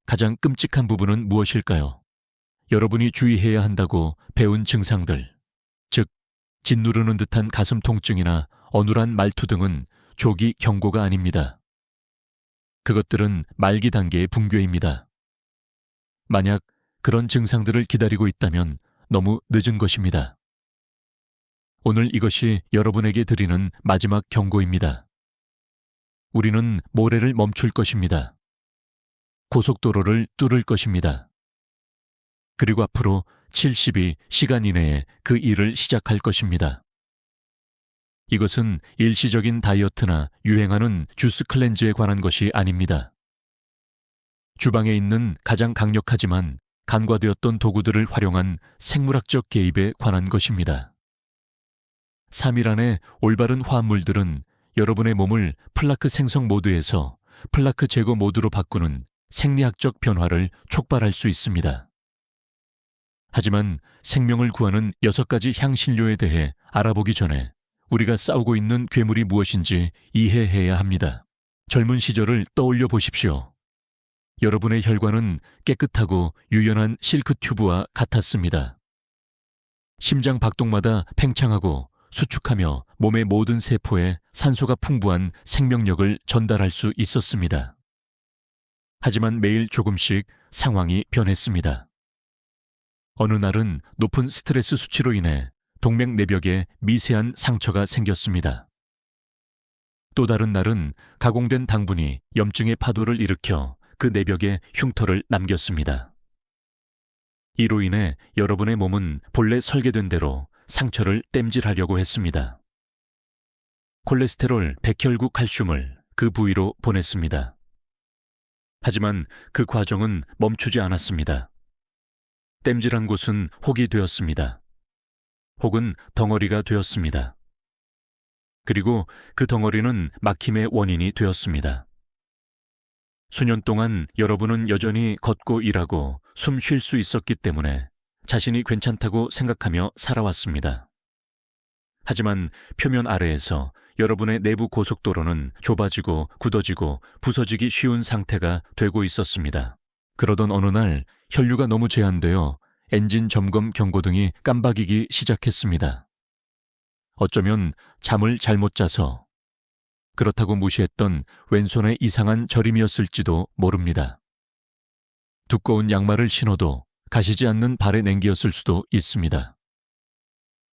가장 끔찍한 부분은 무엇일까요? 여러분이 주의해야 한다고 배운 증상들, 즉 짓누르는 듯한 가슴 통증이나 어눌한 말투 등은 조기 경고가 아닙니다. 그것들은 말기 단계의 붕괴입니다. 만약 그런 증상들을 기다리고 있다면 너무 늦은 것입니다. 오늘 이것이 여러분에게 드리는 마지막 경고입니다. 우리는 모래를 멈출 것입니다. 고속도로를 뚫을 것입니다. 그리고 앞으로 72시간 이내에 그 일을 시작할 것입니다. 이것은 일시적인 다이어트나 유행하는 주스 클렌즈에 관한 것이 아닙니다. 주방에 있는 가장 강력하지만 간과되었던 도구들을 활용한 생물학적 개입에 관한 것입니다. 3일 안에 올바른 화합물들은 여러분의 몸을 플라크 생성 모드에서 플라크 제거 모드로 바꾸는 생리학적 변화를 촉발할 수 있습니다. 하지만 생명을 구하는 6가지 향신료에 대해 알아보기 전에 우리가 싸우고 있는 괴물이 무엇인지 이해해야 합니다. 젊은 시절을 떠올려 보십시오. 여러분의 혈관은 깨끗하고 유연한 실크 튜브와 같았습니다. 심장 박동마다 팽창하고 수축하며 몸의 모든 세포에 산소가 풍부한 생명력을 전달할 수 있었습니다. 하지만 매일 조금씩 상황이 변했습니다. 어느 날은 높은 스트레스 수치로 인해 동맥내벽에 미세한 상처가 생겼습니다. 또 다른 날은 가공된 당분이 염증의 파도를 일으켜 그 내벽에 흉터를 남겼습니다. 이로 인해 여러분의 몸은 본래 설계된 대로 상처를 땜질하려고 했습니다. 콜레스테롤, 백혈구, 칼슘을 그 부위로 보냈습니다. 하지만 그 과정은 멈추지 않았습니다. 땜질한 곳은 혹이 되었습니다. 혹은 덩어리가 되었습니다. 그리고 그 덩어리는 막힘의 원인이 되었습니다. 수년 동안 여러분은 여전히 걷고 일하고 숨 쉴 수 있었기 때문에 자신이 괜찮다고 생각하며 살아왔습니다. 하지만 표면 아래에서 여러분의 내부 고속도로는 좁아지고 굳어지고 부서지기 쉬운 상태가 되고 있었습니다. 그러던 어느 날 혈류가 너무 제한되어 엔진 점검 경고등이 깜박이기 시작했습니다. 어쩌면 잠을 잘못 자서 그렇다고 무시했던 왼손의 이상한 저림이었을지도 모릅니다. 두꺼운 양말을 신어도 가시지 않는 발의 냉기였을 수도 있습니다.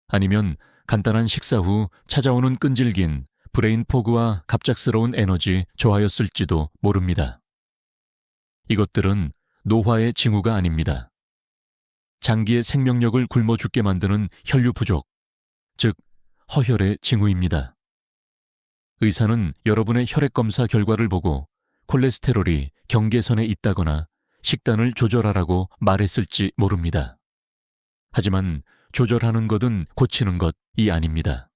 아니면 간단한 식사 후 찾아오는 끈질긴 브레인 포그와 갑작스러운 에너지 저하였을지도 모릅니다. 이것들은 노화의 징후가 아닙니다. 장기의 생명력을 굶어 죽게 만드는 혈류 부족, 즉 허혈의 징후입니다. 의사는 여러분의 혈액 검사 결과를 보고 콜레스테롤이 경계선에 있다거나 식단을 조절하라고 말했을지 모릅니다. 하지만 조절하는 것은 고치는 것이 아닙니다.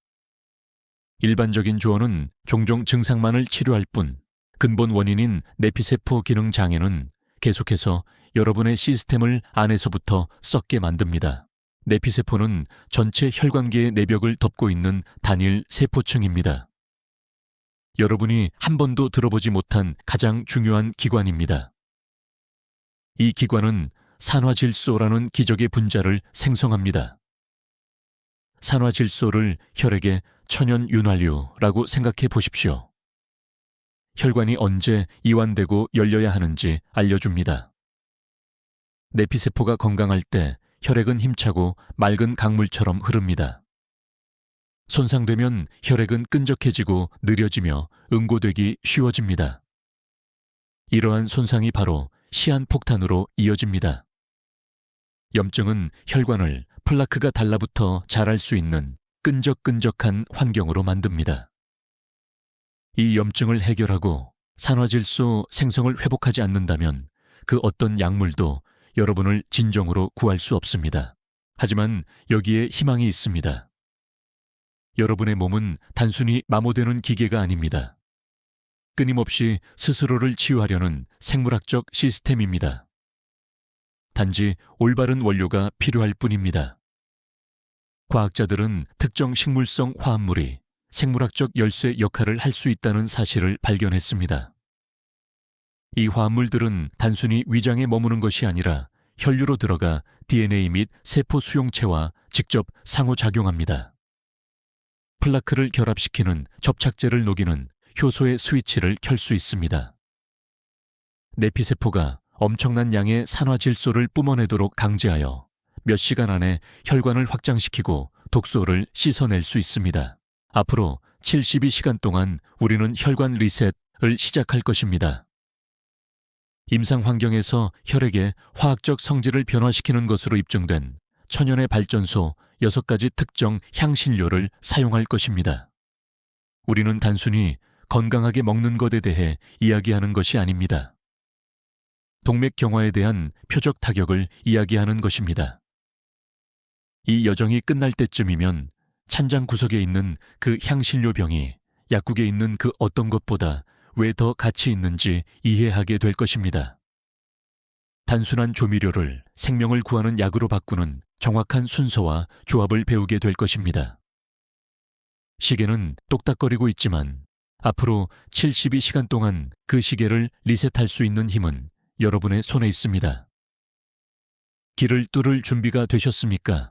일반적인 조언은 종종 증상만을 치료할 뿐 근본 원인인 내피세포 기능 장애는 계속해서 여러분의 시스템을 안에서부터 썩게 만듭니다. 내피세포는 전체 혈관계의 내벽을 덮고 있는 단일 세포층입니다. 여러분이 한 번도 들어보지 못한 가장 중요한 기관입니다. 이 기관은 산화질소라는 기적의 분자를 생성합니다. 산화질소를 혈액의 천연윤활유라고 생각해 보십시오. 혈관이 언제 이완되고 열려야 하는지 알려줍니다. 내피세포가 건강할 때 혈액은 힘차고 맑은 강물처럼 흐릅니다. 손상되면 혈액은 끈적해지고 느려지며 응고되기 쉬워집니다. 이러한 손상이 바로 시한폭탄으로 이어집니다. 염증은 혈관을 플라크가 달라붙어 자랄 수 있는 끈적끈적한 환경으로 만듭니다. 이 염증을 해결하고 산화질소 생성을 회복하지 않는다면 그 어떤 약물도 여러분을 진정으로 구할 수 없습니다. 하지만 여기에 희망이 있습니다. 여러분의 몸은 단순히 마모되는 기계가 아닙니다. 끊임없이 스스로를 치유하려는 생물학적 시스템입니다. 단지 올바른 원료가 필요할 뿐입니다. 과학자들은 특정 식물성 화합물이 생물학적 열쇠 역할을 할 수 있다는 사실을 발견했습니다. 이 화합물들은 단순히 위장에 머무는 것이 아니라 혈류로 들어가 DNA 및 세포 수용체와 직접 상호작용합니다. 플라크를 결합시키는 접착제를 녹이는 효소의 스위치를 켤 수 있습니다. 내피세포가 엄청난 양의 산화질소를 뿜어내도록 강제하여 몇 시간 안에 혈관을 확장시키고 독소를 씻어낼 수 있습니다. 앞으로 72시간 동안 우리는 혈관 리셋을 시작할 것입니다. 임상 환경에서 혈액의 화학적 성질을 변화시키는 것으로 입증된 천연의 발전소 6가지 특정 향신료를 사용할 것입니다. 우리는 단순히 건강하게 먹는 것에 대해 이야기하는 것이 아닙니다. 동맥경화에 대한 표적 타격을 이야기하는 것입니다. 이 여정이 끝날 때쯤이면 찬장 구석에 있는 그 향신료 병이 약국에 있는 그 어떤 것보다 왜 더 가치 있는지 이해하게 될 것입니다. 단순한 조미료를 생명을 구하는 약으로 바꾸는 정확한 순서와 조합을 배우게 될 것입니다. 시계는 똑딱거리고 있지만 앞으로 72시간 동안 그 시계를 리셋할 수 있는 힘은 여러분의 손에 있습니다. 길을 뚫을 준비가 되셨습니까?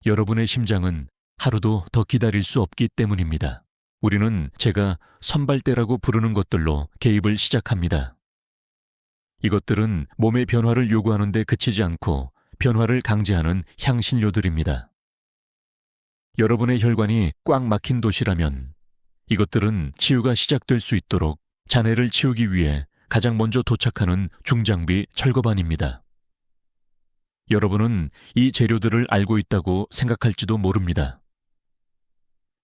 여러분의 심장은 하루도 더 기다릴 수 없기 때문입니다. 우리는 제가 선발대라고 부르는 것들로 개입을 시작합니다. 이것들은 몸의 변화를 요구하는 데 그치지 않고 변화를 강제하는 향신료들입니다. 여러분의 혈관이 꽉 막힌 도시라면 이것들은 치유가 시작될 수 있도록 잔해를 치우기 위해 가장 먼저 도착하는 중장비 철거반입니다. 여러분은 이 재료들을 알고 있다고 생각할지도 모릅니다.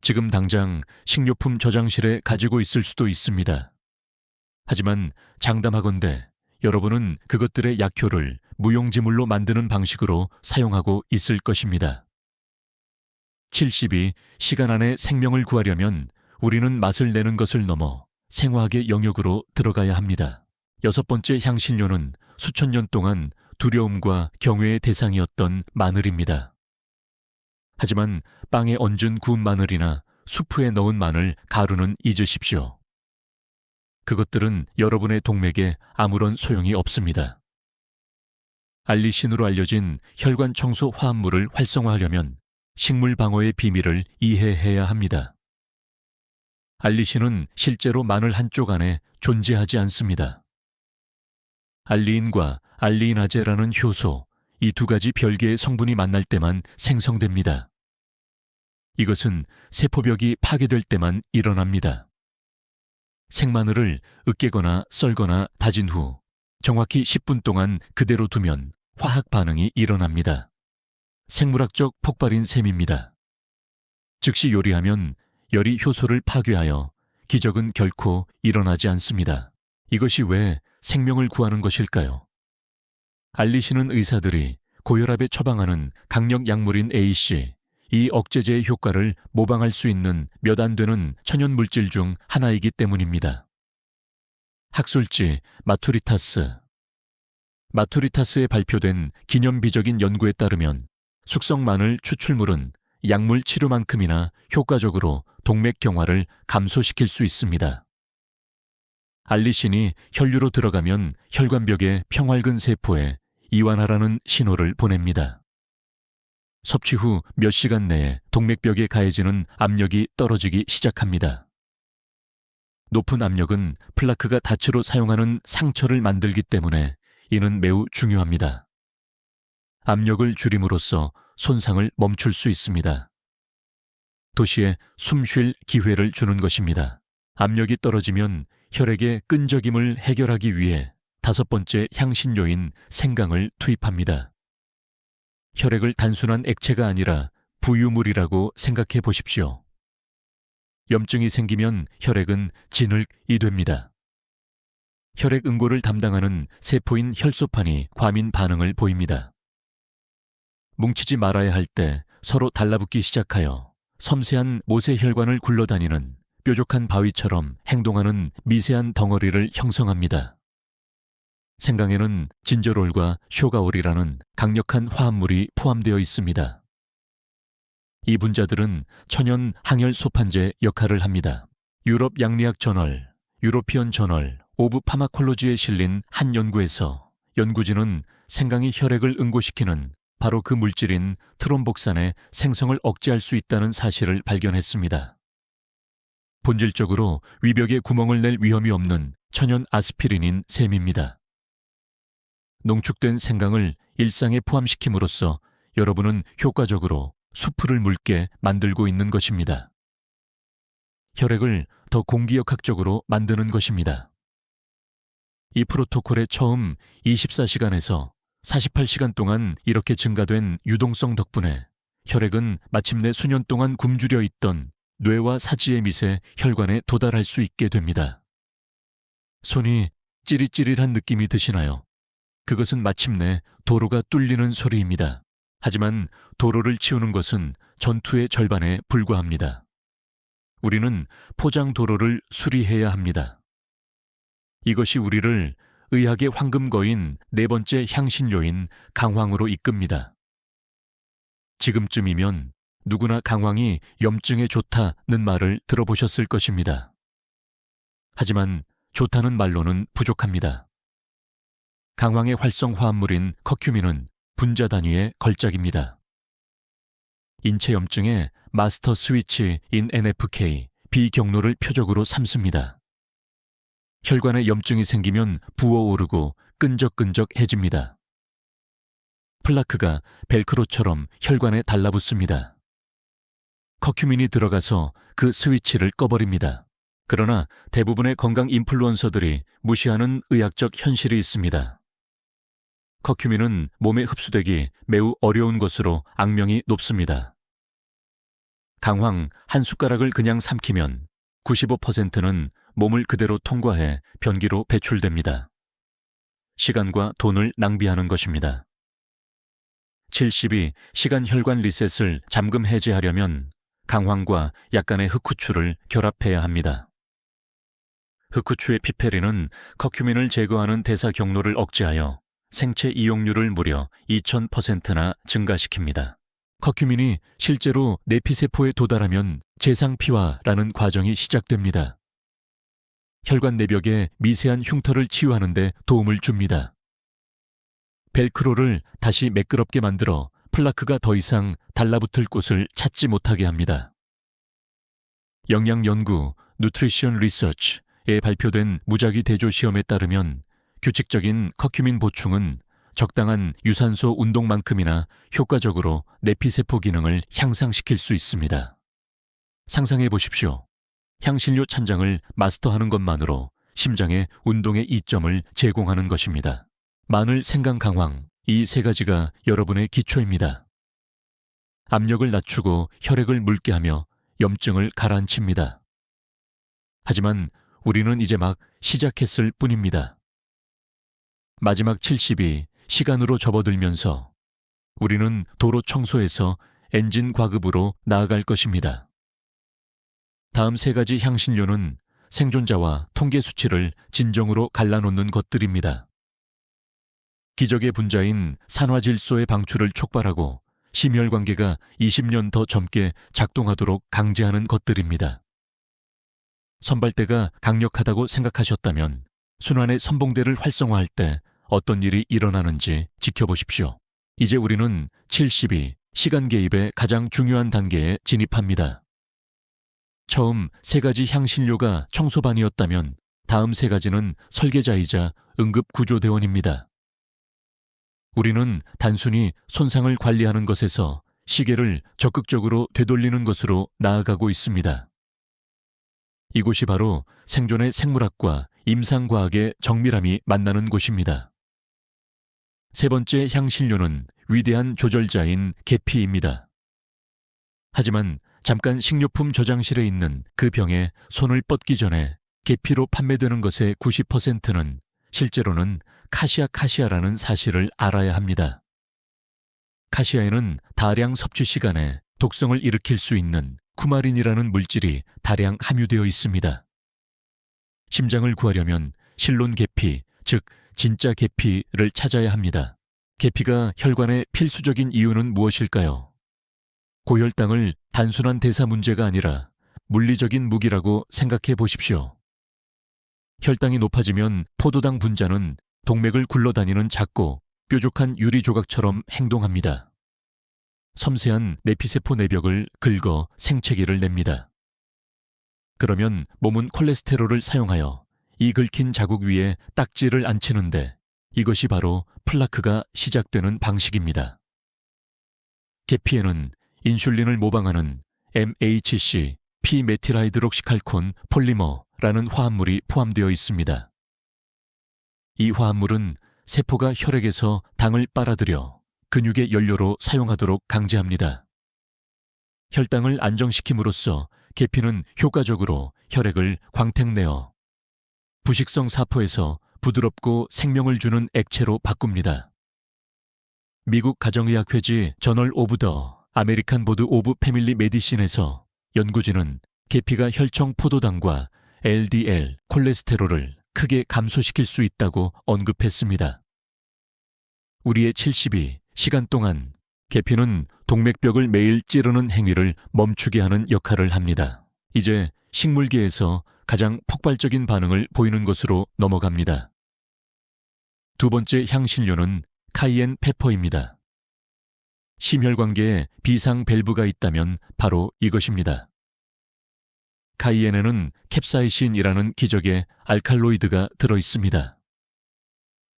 지금 당장 식료품 저장실에 가지고 있을 수도 있습니다. 하지만 장담하건대 여러분은 그것들의 약효를 무용지물로 만드는 방식으로 사용하고 있을 것입니다. 72시간 안에 생명을 구하려면 우리는 맛을 내는 것을 넘어 생화학의 영역으로 들어가야 합니다. 6번째 향신료는 수천 년 동안 두려움과 경외의 대상이었던 마늘입니다. 하지만 빵에 얹은 구운 마늘이나 수프에 넣은 마늘, 가루는 잊으십시오. 그것들은 여러분의 동맥에 아무런 소용이 없습니다. 알리신으로 알려진 혈관 청소 화합물을 활성화하려면 식물 방어의 비밀을 이해해야 합니다. 알리신은 실제로 마늘 한쪽 안에 존재하지 않습니다. 알리인과 알리인아제라는 효소, 이 두 가지 별개의 성분이 만날 때만 생성됩니다. 이것은 세포벽이 파괴될 때만 일어납니다. 생마늘을 으깨거나 썰거나 다진 후 정확히 10분 동안 그대로 두면 화학 반응이 일어납니다. 생물학적 폭발인 셈입니다. 즉시 요리하면 열이 효소를 파괴하여 기적은 결코 일어나지 않습니다. 이것이 왜 생명을 구하는 것일까요? 알리시는 의사들이 고혈압에 처방하는 강력 약물인 AC, 이 억제제의 효과를 모방할 수 있는 몇 안 되는 천연 물질 중 하나이기 때문입니다. 학술지 마투리타스에 발표된 기념비적인 연구에 따르면 숙성 마늘 추출물은 약물 치료만큼이나 효과적으로 동맥경화를 감소시킬 수 있습니다. 알리신이 혈류로 들어가면 혈관벽의 평활근 세포에 이완하라는 신호를 보냅니다. 섭취 후 몇 시간 내에 동맥벽에 가해지는 압력이 떨어지기 시작합니다. 높은 압력은 플라크가 닻으로 사용하는 상처를 만들기 때문에 이는 매우 중요합니다. 압력을 줄임으로써 손상을 멈출 수 있습니다. 도시에 숨 쉴 기회를 주는 것입니다. 압력이 떨어지면 혈액의 끈적임을 해결하기 위해 5번째 향신료인 생강을 투입합니다. 혈액을 단순한 액체가 아니라 부유물이라고 생각해 보십시오. 염증이 생기면 혈액은 진흙이 됩니다. 혈액 응고를 담당하는 세포인 혈소판이 과민 반응을 보입니다. 뭉치지 말아야 할 때 서로 달라붙기 시작하여 섬세한 모세혈관을 굴러다니는 뾰족한 바위처럼 행동하는 미세한 덩어리를 형성합니다. 생강에는 진저롤과 쇼가올이라는 강력한 화합물이 포함되어 있습니다. 이 분자들은 천연 항열 소판제 역할을 합니다. 유럽 양리학 저널, 유로피언 저널, 오브 파마콜로지에 실린 한 연구에서 연구진은 생강이 혈액을 응고시키는 바로 그 물질인 트롬복산의 생성을 억제할 수 있다는 사실을 발견했습니다. 본질적으로 위벽에 구멍을 낼 위험이 없는 천연 아스피린인 셈입니다. 농축된 생강을 일상에 포함시킴으로써 여러분은 효과적으로 수프를 묽게 만들고 있는 것입니다. 혈액을 더 공기역학적으로 만드는 것입니다. 이 프로토콜의 처음 24시간에서 48시간 동안 이렇게 증가된 유동성 덕분에 혈액은 마침내 수년 동안 굶주려 있던 뇌와 사지의 밑에 혈관에 도달할 수 있게 됩니다. 손이 찌릿찌릿한 느낌이 드시나요? 그것은 마침내 도로가 뚫리는 소리입니다. 하지만 도로를 치우는 것은 전투의 절반에 불과합니다. 우리는 포장 도로를 수리해야 합니다. 이것이 우리를 의학의 황금거인 네 번째 향신료인 강황으로 이끕니다. 지금쯤이면 누구나 강황이 염증에 좋다는 말을 들어보셨을 것입니다. 하지만 좋다는 말로는 부족합니다. 강황의 활성 화합물인 커큐민은 분자 단위의 걸작입니다. 인체 염증의 마스터 스위치인 NFK, 비경로를 표적으로 삼습니다. 혈관에 염증이 생기면 부어오르고 끈적끈적해집니다. 플라크가 벨크로처럼 혈관에 달라붙습니다. 커큐민이 들어가서 그 스위치를 꺼버립니다. 그러나 대부분의 건강 인플루언서들이 무시하는 의학적 현실이 있습니다. 커큐민은 몸에 흡수되기 매우 어려운 것으로 악명이 높습니다. 강황 한 숟가락을 그냥 삼키면 95%는 몸을 그대로 통과해 변기로 배출됩니다. 시간과 돈을 낭비하는 것입니다. 70이 시간 혈관 리셋을 잠금 해제하려면 강황과 약간의 흑후추를 결합해야 합니다. 흑후추의 피페린은 커큐민을 제거하는 대사 경로를 억제하여 생체 이용률을 무려 2000%나 증가시킵니다. 커큐민이 실제로 내피세포에 도달하면 재상피화라는 과정이 시작됩니다. 혈관 내벽의 미세한 흉터를 치유하는 데 도움을 줍니다. 벨크로를 다시 매끄럽게 만들어 플라크가 더 이상 달라붙을 곳을 찾지 못하게 합니다. 영양연구 누트리션 리서치에 발표된 무작위 대조 시험에 따르면 규칙적인 커큐민 보충은 적당한 유산소 운동만큼이나 효과적으로 내피세포 기능을 향상시킬 수 있습니다. 상상해 보십시오. 향신료 찬장을 마스터하는 것만으로 심장의 운동의 이점을 제공하는 것입니다. 마늘, 생강, 강황, 이 세 가지가 여러분의 기초입니다. 압력을 낮추고 혈액을 묽게 하며 염증을 가라앉힙니다. 하지만 우리는 이제 막 시작했을 뿐입니다. 마지막 70이 시간으로 접어들면서 우리는 도로 청소에서 엔진 과급으로 나아갈 것입니다. 다음 세 가지 향신료는 생존자와 통계 수치를 진정으로 갈라놓는 것들입니다. 기적의 분자인 산화질소의 방출을 촉발하고 심혈관계가 20년 더 젊게 작동하도록 강제하는 것들입니다. 선발대가 강력하다고 생각하셨다면 순환의 선봉대를 활성화할 때 어떤 일이 일어나는지 지켜보십시오. 이제 우리는 70이 시간 개입의 가장 중요한 단계에 진입합니다. 처음 세 가지 향신료가 청소반이었다면 다음 세 가지는 설계자이자 응급구조대원입니다. 우리는 단순히 손상을 관리하는 것에서 시계를 적극적으로 되돌리는 것으로 나아가고 있습니다. 이곳이 바로 생존의 생물학과 임상과학의 정밀함이 만나는 곳입니다. 세 번째 향신료는 위대한 조절자인 계피입니다. 하지만 잠깐 식료품 저장실에 있는 그 병에 손을 뻗기 전에 계피로 판매되는 것의 90%는 실제로는 카시아라는 사실을 알아야 합니다. 카시아에는 다량 섭취 시간에 독성을 일으킬 수 있는 쿠마린이라는 물질이 다량 함유되어 있습니다. 심장을 구하려면 실론 계피, 즉 진짜 계피를 찾아야 합니다. 계피가 혈관의 필수적인 이유는 무엇일까요? 고혈당을 단순한 대사 문제가 아니라 물리적인 무기라고 생각해 보십시오. 혈당이 높아지면 포도당 분자는 동맥을 굴러다니는 작고 뾰족한 유리 조각처럼 행동합니다. 섬세한 내피세포 내벽을 긁어 생채기를 냅니다. 그러면 몸은 콜레스테롤을 사용하여 이 긁힌 자국 위에 딱지를 앉히는데 이것이 바로 플라크가 시작되는 방식입니다. 계피에는 인슐린을 모방하는 MHC, 피메틸하이드록시칼콘 폴리머라는 화합물이 포함되어 있습니다. 이 화합물은 세포가 혈액에서 당을 빨아들여 근육의 연료로 사용하도록 강제합니다. 혈당을 안정시킴으로써 계피는 효과적으로 혈액을 광택내어 부식성 사포에서 부드럽고 생명을 주는 액체로 바꿉니다. 미국 가정의학회지 저널 오브 더 아메리칸 보드 오브 패밀리 메디신에서 연구진은 계피가 혈청 포도당과 LDL 콜레스테롤을 크게 감소시킬 수 있다고 언급했습니다. 우리의 72시간 동안 계피는 동맥벽을 매일 찌르는 행위를 멈추게 하는 역할을 합니다. 이제 식물계에서 가장 폭발적인 반응을 보이는 것으로 넘어갑니다. 두 번째 향신료는 카이엔 페퍼입니다. 심혈관계에 비상 밸브가 있다면 바로 이것입니다. 카이엔에는 캡사이신이라는 기적의 알칼로이드가 들어있습니다.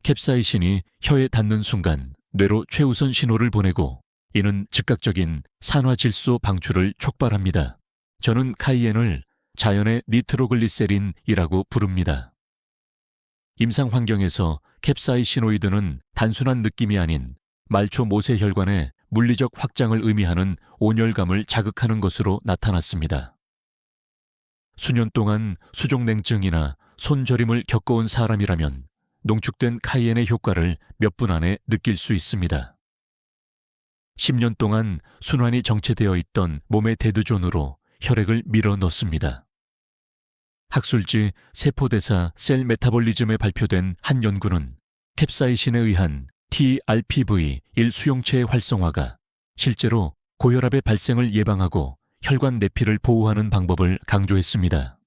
캡사이신이 혀에 닿는 순간 뇌로 최우선 신호를 보내고 이는 즉각적인 산화질소 방출을 촉발합니다. 저는 카이엔을 자연의 니트로글리세린이라고 부릅니다. 임상 환경에서 캡사이시노이드는 단순한 느낌이 아닌 말초 모세혈관의 물리적 확장을 의미하는 온열감을 자극하는 것으로 나타났습니다. 수년 동안 수족냉증이나 손저림을 겪어온 사람이라면 농축된 카이엔의 효과를 몇 분 안에 느낄 수 있습니다. 10년 동안 순환이 정체되어 있던 몸의 데드존으로 혈액을 밀어 넣습니다. 학술지 세포대사 셀 메타볼리즘에 발표된 한 연구는 캡사이신에 의한 TRPV1 수용체의 활성화가 실제로 고혈압의 발생을 예방하고 혈관 내피를 보호하는 방법을 강조했습니다.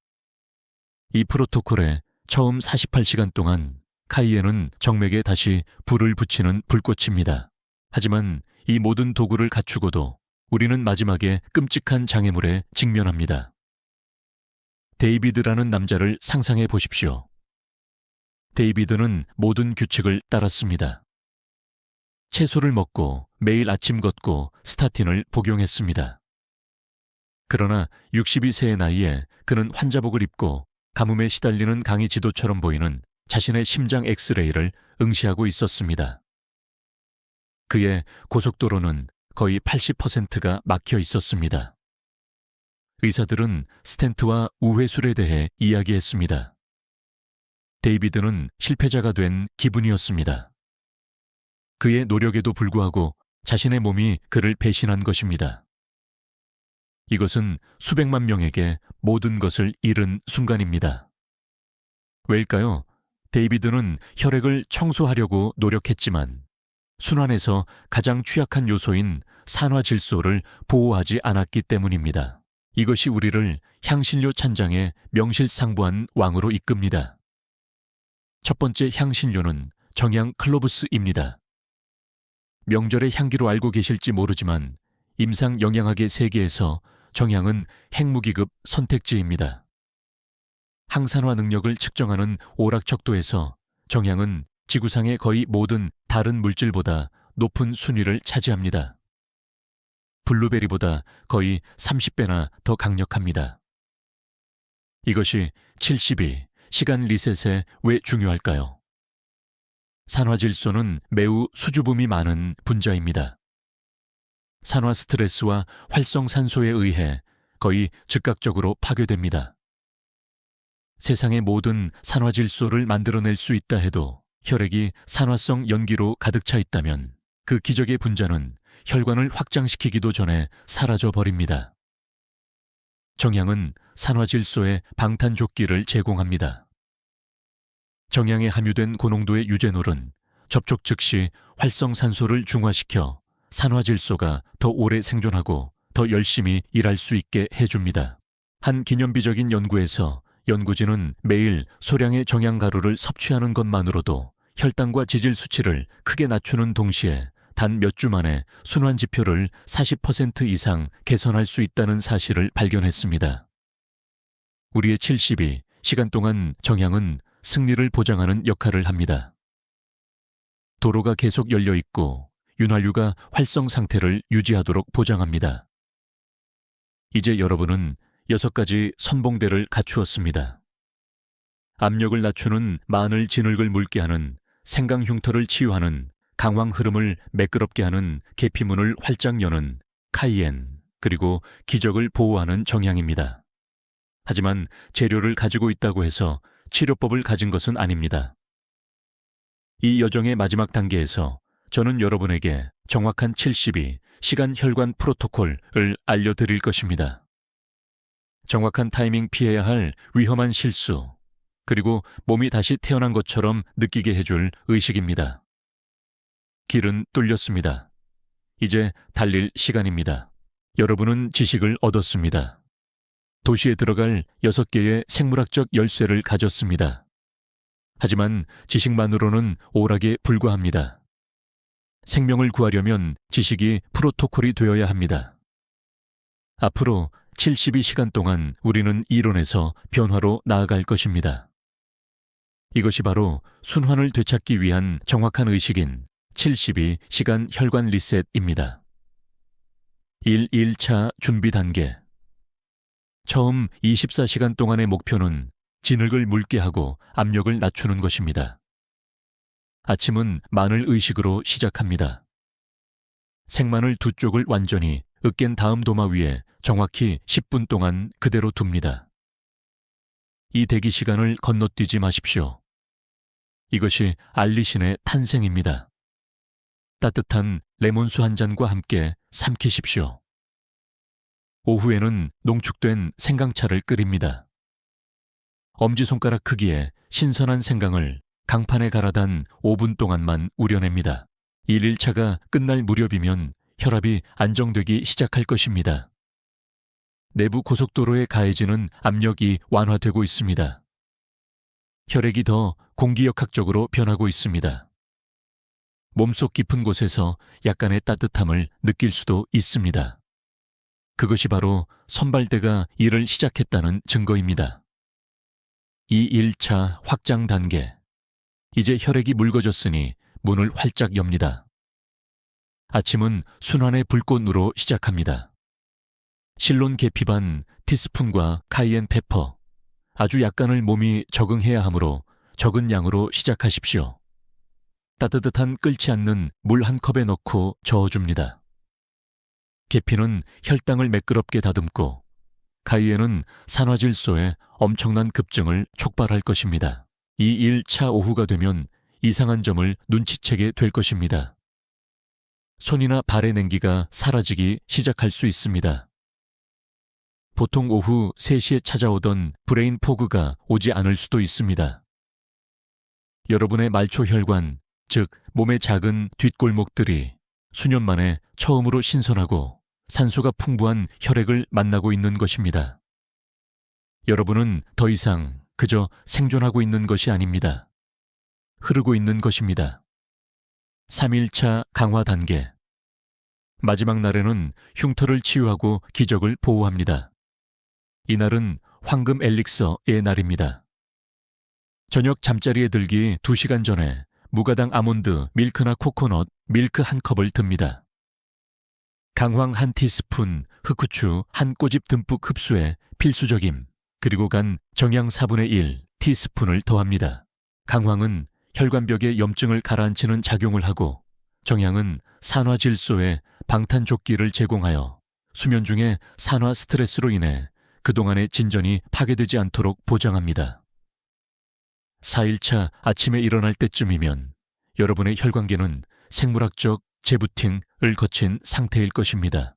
이 프로토콜에 처음 48시간 동안 카이엔은 정맥에 다시 불을 붙이는 불꽃입니다. 하지만 이 모든 도구를 갖추고도 우리는 마지막에 끔찍한 장애물에 직면합니다. 데이비드라는 남자를 상상해 보십시오. 데이비드는 모든 규칙을 따랐습니다. 채소를 먹고 매일 아침 걷고 스타틴을 복용했습니다. 그러나 62세의 나이에 그는 환자복을 입고 가뭄에 시달리는 강의 지도처럼 보이는 자신의 심장 엑스레이를 응시하고 있었습니다. 그의 고속도로는 거의 80%가 막혀 있었습니다. 의사들은 스텐트와 우회술에 대해 이야기했습니다. 데이비드는 실패자가 된 기분이었습니다. 그의 노력에도 불구하고 자신의 몸이 그를 배신한 것입니다. 이것은 수백만 명에게 모든 것을 잃은 순간입니다. 왜일까요? 데이비드는 혈액을 청소하려고 노력했지만 순환에서 가장 취약한 요소인 산화질소를 보호하지 않았기 때문입니다. 이것이 우리를 향신료 찬장의 명실상부한 왕으로 이끕니다. 첫 번째 향신료는 정향 클로브스입니다. 명절의 향기로 알고 계실지 모르지만 임상 영양학의 세계에서 정향은 핵무기급 선택지입니다. 항산화 능력을 측정하는 오락척도에서 정향은 지구상의 거의 모든 다른 물질보다 높은 순위를 차지합니다. 블루베리보다 거의 30배나 더 강력합니다. 이것이 72시간 리셋에 왜 중요할까요? 산화질소는 매우 수줍음이 많은 분자입니다. 산화 스트레스와 활성산소에 의해 거의 즉각적으로 파괴됩니다. 세상의 모든 산화질소를 만들어낼 수 있다 해도 혈액이 산화성 연기로 가득 차 있다면 그 기적의 분자는 혈관을 확장시키기도 전에 사라져 버립니다. 정향은 산화질소의 방탄조끼를 제공합니다. 정향에 함유된 고농도의 유제놀은 접촉 즉시 활성산소를 중화시켜 산화질소가 더 오래 생존하고 더 열심히 일할 수 있게 해줍니다. 한 기념비적인 연구에서 연구진은 매일 소량의 정향가루를 섭취하는 것만으로도 혈당과 지질 수치를 크게 낮추는 동시에 단 몇 주 만에 순환 지표를 40% 이상 개선할 수 있다는 사실을 발견했습니다. 우리의 72시간 동안 정향은 승리를 보장하는 역할을 합니다. 도로가 계속 열려 있고 윤활유가 활성 상태를 유지하도록 보장합니다. 이제 여러분은 6가지 선봉대를 갖추었습니다. 압력을 낮추는 마늘 진흙을 묽게 하는 생강 흉터를 치유하는 강황 흐름을 매끄럽게 하는 계피문을 활짝 여는 카이엔, 그리고 기적을 보호하는 정향입니다. 하지만 재료를 가지고 있다고 해서 치료법을 가진 것은 아닙니다. 이 여정의 마지막 단계에서 저는 여러분에게 정확한 72시간 혈관 프로토콜을 알려드릴 것입니다. 정확한 타이밍 피해야 할 위험한 실수, 그리고 몸이 다시 태어난 것처럼 느끼게 해줄 의식입니다. 길은 뚫렸습니다. 이제 달릴 시간입니다. 여러분은 지식을 얻었습니다. 도시에 들어갈 6개의 생물학적 열쇠를 가졌습니다. 하지만 지식만으로는 오락에 불과합니다. 생명을 구하려면 지식이 프로토콜이 되어야 합니다. 앞으로 72시간 동안 우리는 이론에서 변화로 나아갈 것입니다. 이것이 바로 순환을 되찾기 위한 정확한 의식인 72시간 혈관 리셋입니다. 1차 준비 단계. 처음 24시간 동안의 목표는 진흙을 묽게 하고 압력을 낮추는 것입니다. 아침은 마늘 의식으로 시작합니다. 생마늘 2쪽을 완전히 으깬 다음 도마 위에 정확히 10분 동안 그대로 둡니다. 이 대기 시간을 건너뛰지 마십시오. 이것이 알리신의 탄생입니다. 따뜻한 레몬수 한 잔과 함께 삼키십시오. 오후에는 농축된 생강차를 끓입니다. 엄지손가락 크기의 신선한 생강을 강판에 갈아단 5분 동안만 우려냅니다. 1차가 끝날 무렵이면 혈압이 안정되기 시작할 것입니다. 내부 고속도로에 가해지는 압력이 완화되고 있습니다. 혈액이 더 공기역학적으로 변하고 있습니다. 몸속 깊은 곳에서 약간의 따뜻함을 느낄 수도 있습니다. 그것이 바로 선발대가 일을 시작했다는 증거입니다. 이 1차 확장 단계. 이제 혈액이 묽어졌으니 문을 활짝 엽니다. 아침은 순환의 불꽃으로 시작합니다. 실론 계피 반 티스푼과 카이엔 페퍼, 아주 약간을 몸이 적응해야 하므로 적은 양으로 시작하십시오. 따뜻한 끓지 않는 물 한 컵에 넣고 저어줍니다. 계피는 혈당을 매끄럽게 다듬고 카이엔은 산화질소의 엄청난 급증을 촉발할 것입니다. 이 1차 오후가 되면 이상한 점을 눈치채게 될 것입니다. 손이나 발의 냉기가 사라지기 시작할 수 있습니다. 보통 오후 3시에 찾아오던 브레인 포그가 오지 않을 수도 있습니다. 여러분의 말초 혈관, 즉 몸의 작은 뒷골목들이 수년 만에 처음으로 신선하고 산소가 풍부한 혈액을 만나고 있는 것입니다. 여러분은 더 이상 그저 생존하고 있는 것이 아닙니다. 흐르고 있는 것입니다. 3일차 강화 단계. 마지막 날에는 흉터를 치유하고 기적을 보호합니다. 이날은 황금 엘릭서의 날입니다. 저녁 잠자리에 들기 2시간 전에 무가당 아몬드, 밀크나 코코넛, 밀크 한 컵을 듭니다. 강황 한 티스푼, 흑후추 한 꼬집 듬뿍 흡수해 필수적임, 그리고 간 정향 4분의 1 티스푼을 더합니다. 강황은 혈관벽에 염증을 가라앉히는 작용을 하고 정향은 산화질소의 방탄조끼를 제공하여 수면 중에 산화 스트레스로 인해 그동안의 진전이 파괴되지 않도록 보장합니다. 4일차 아침에 일어날 때쯤이면 여러분의 혈관계는 생물학적 재부팅을 거친 상태일 것입니다.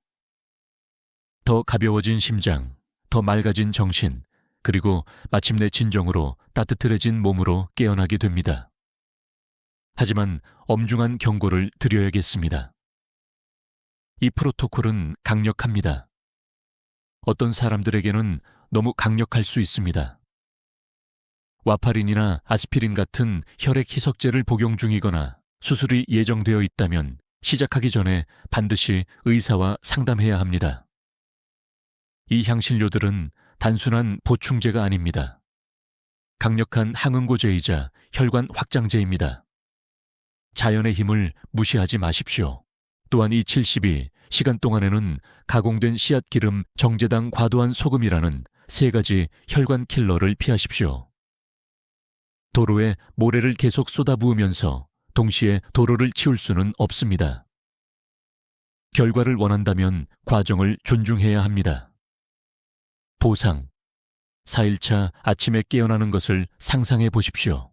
더 가벼워진 심장, 더 맑아진 정신, 그리고 마침내 진정으로 따뜻해진 몸으로 깨어나게 됩니다. 하지만 엄중한 경고를 드려야겠습니다. 이 프로토콜은 강력합니다. 어떤 사람들에게는 너무 강력할 수 있습니다. 와파린이나 아스피린 같은 혈액 희석제를 복용 중이거나 수술이 예정되어 있다면 시작하기 전에 반드시 의사와 상담해야 합니다. 이 향신료들은 단순한 보충제가 아닙니다. 강력한 항응고제이자 혈관 확장제입니다. 자연의 힘을 무시하지 마십시오. 또한 이 72시간 동안에는 가공된 씨앗 기름, 정제당 과도한 소금이라는 3가지 혈관 킬러를 피하십시오. 도로에 모래를 계속 쏟아부으면서 동시에 도로를 치울 수는 없습니다. 결과를 원한다면 과정을 존중해야 합니다. 보상. 4일차 아침에 깨어나는 것을 상상해 보십시오.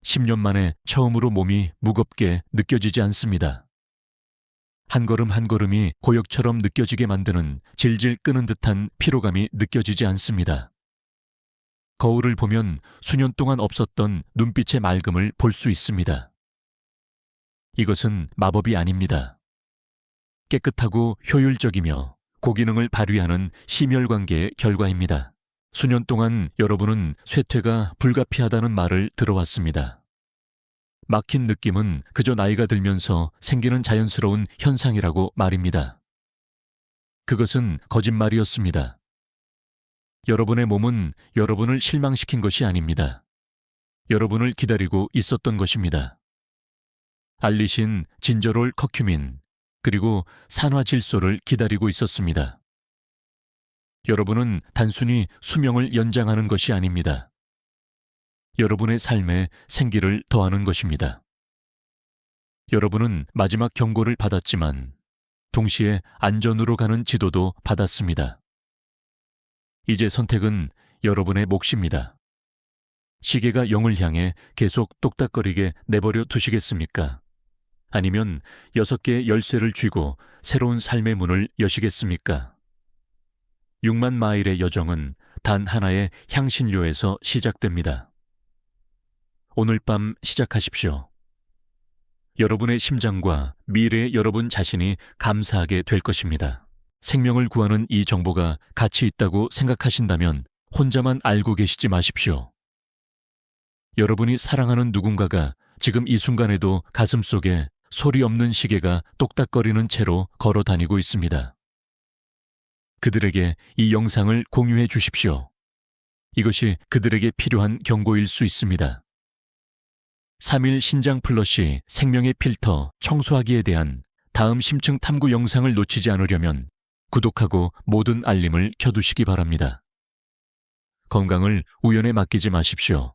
10년 만에 처음으로 몸이 무겁게 느껴지지 않습니다. 한 걸음 한 걸음이 고역처럼 느껴지게 만드는 질질 끄는 듯한 피로감이 느껴지지 않습니다. 거울을 보면 수년 동안 없었던 눈빛의 맑음을 볼 수 있습니다. 이것은 마법이 아닙니다. 깨끗하고 효율적이며 고기능을 발휘하는 심혈관계의 결과입니다. 수년 동안 여러분은 쇠퇴가 불가피하다는 말을 들어왔습니다. 막힌 느낌은 그저 나이가 들면서 생기는 자연스러운 현상이라고 말입니다. 그것은 거짓말이었습니다. 여러분의 몸은 여러분을 실망시킨 것이 아닙니다. 여러분을 기다리고 있었던 것입니다. 알리신 진저롤 커큐민, 그리고 산화질소를 기다리고 있었습니다. 여러분은 단순히 수명을 연장하는 것이 아닙니다. 여러분의 삶에 생기를 더하는 것입니다. 여러분은 마지막 경고를 받았지만 동시에 안전으로 가는 지도도 받았습니다. 이제 선택은 여러분의 몫입니다. 시계가 0을 향해 계속 똑딱거리게 내버려 두시겠습니까? 아니면 6개의 열쇠를 쥐고 새로운 삶의 문을 여시겠습니까? 6만 마일의 여정은 단 하나의 향신료에서 시작됩니다. 오늘 밤 시작하십시오. 여러분의 심장과 미래의 여러분 자신이 감사하게 될 것입니다. 생명을 구하는 이 정보가 가치 있다고 생각하신다면 혼자만 알고 계시지 마십시오. 여러분이 사랑하는 누군가가 지금 이 순간에도 가슴속에 소리 없는 시계가 똑딱거리는 채로 걸어 다니고 있습니다. 그들에게 이 영상을 공유해 주십시오. 이것이 그들에게 필요한 경고일 수 있습니다. 3일 신장 플러시 생명의 필터 청소하기에 대한 다음 심층 탐구 영상을 놓치지 않으려면 구독하고 모든 알림을 켜두시기 바랍니다. 건강을 우연에 맡기지 마십시오.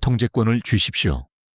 통제권을 주십시오.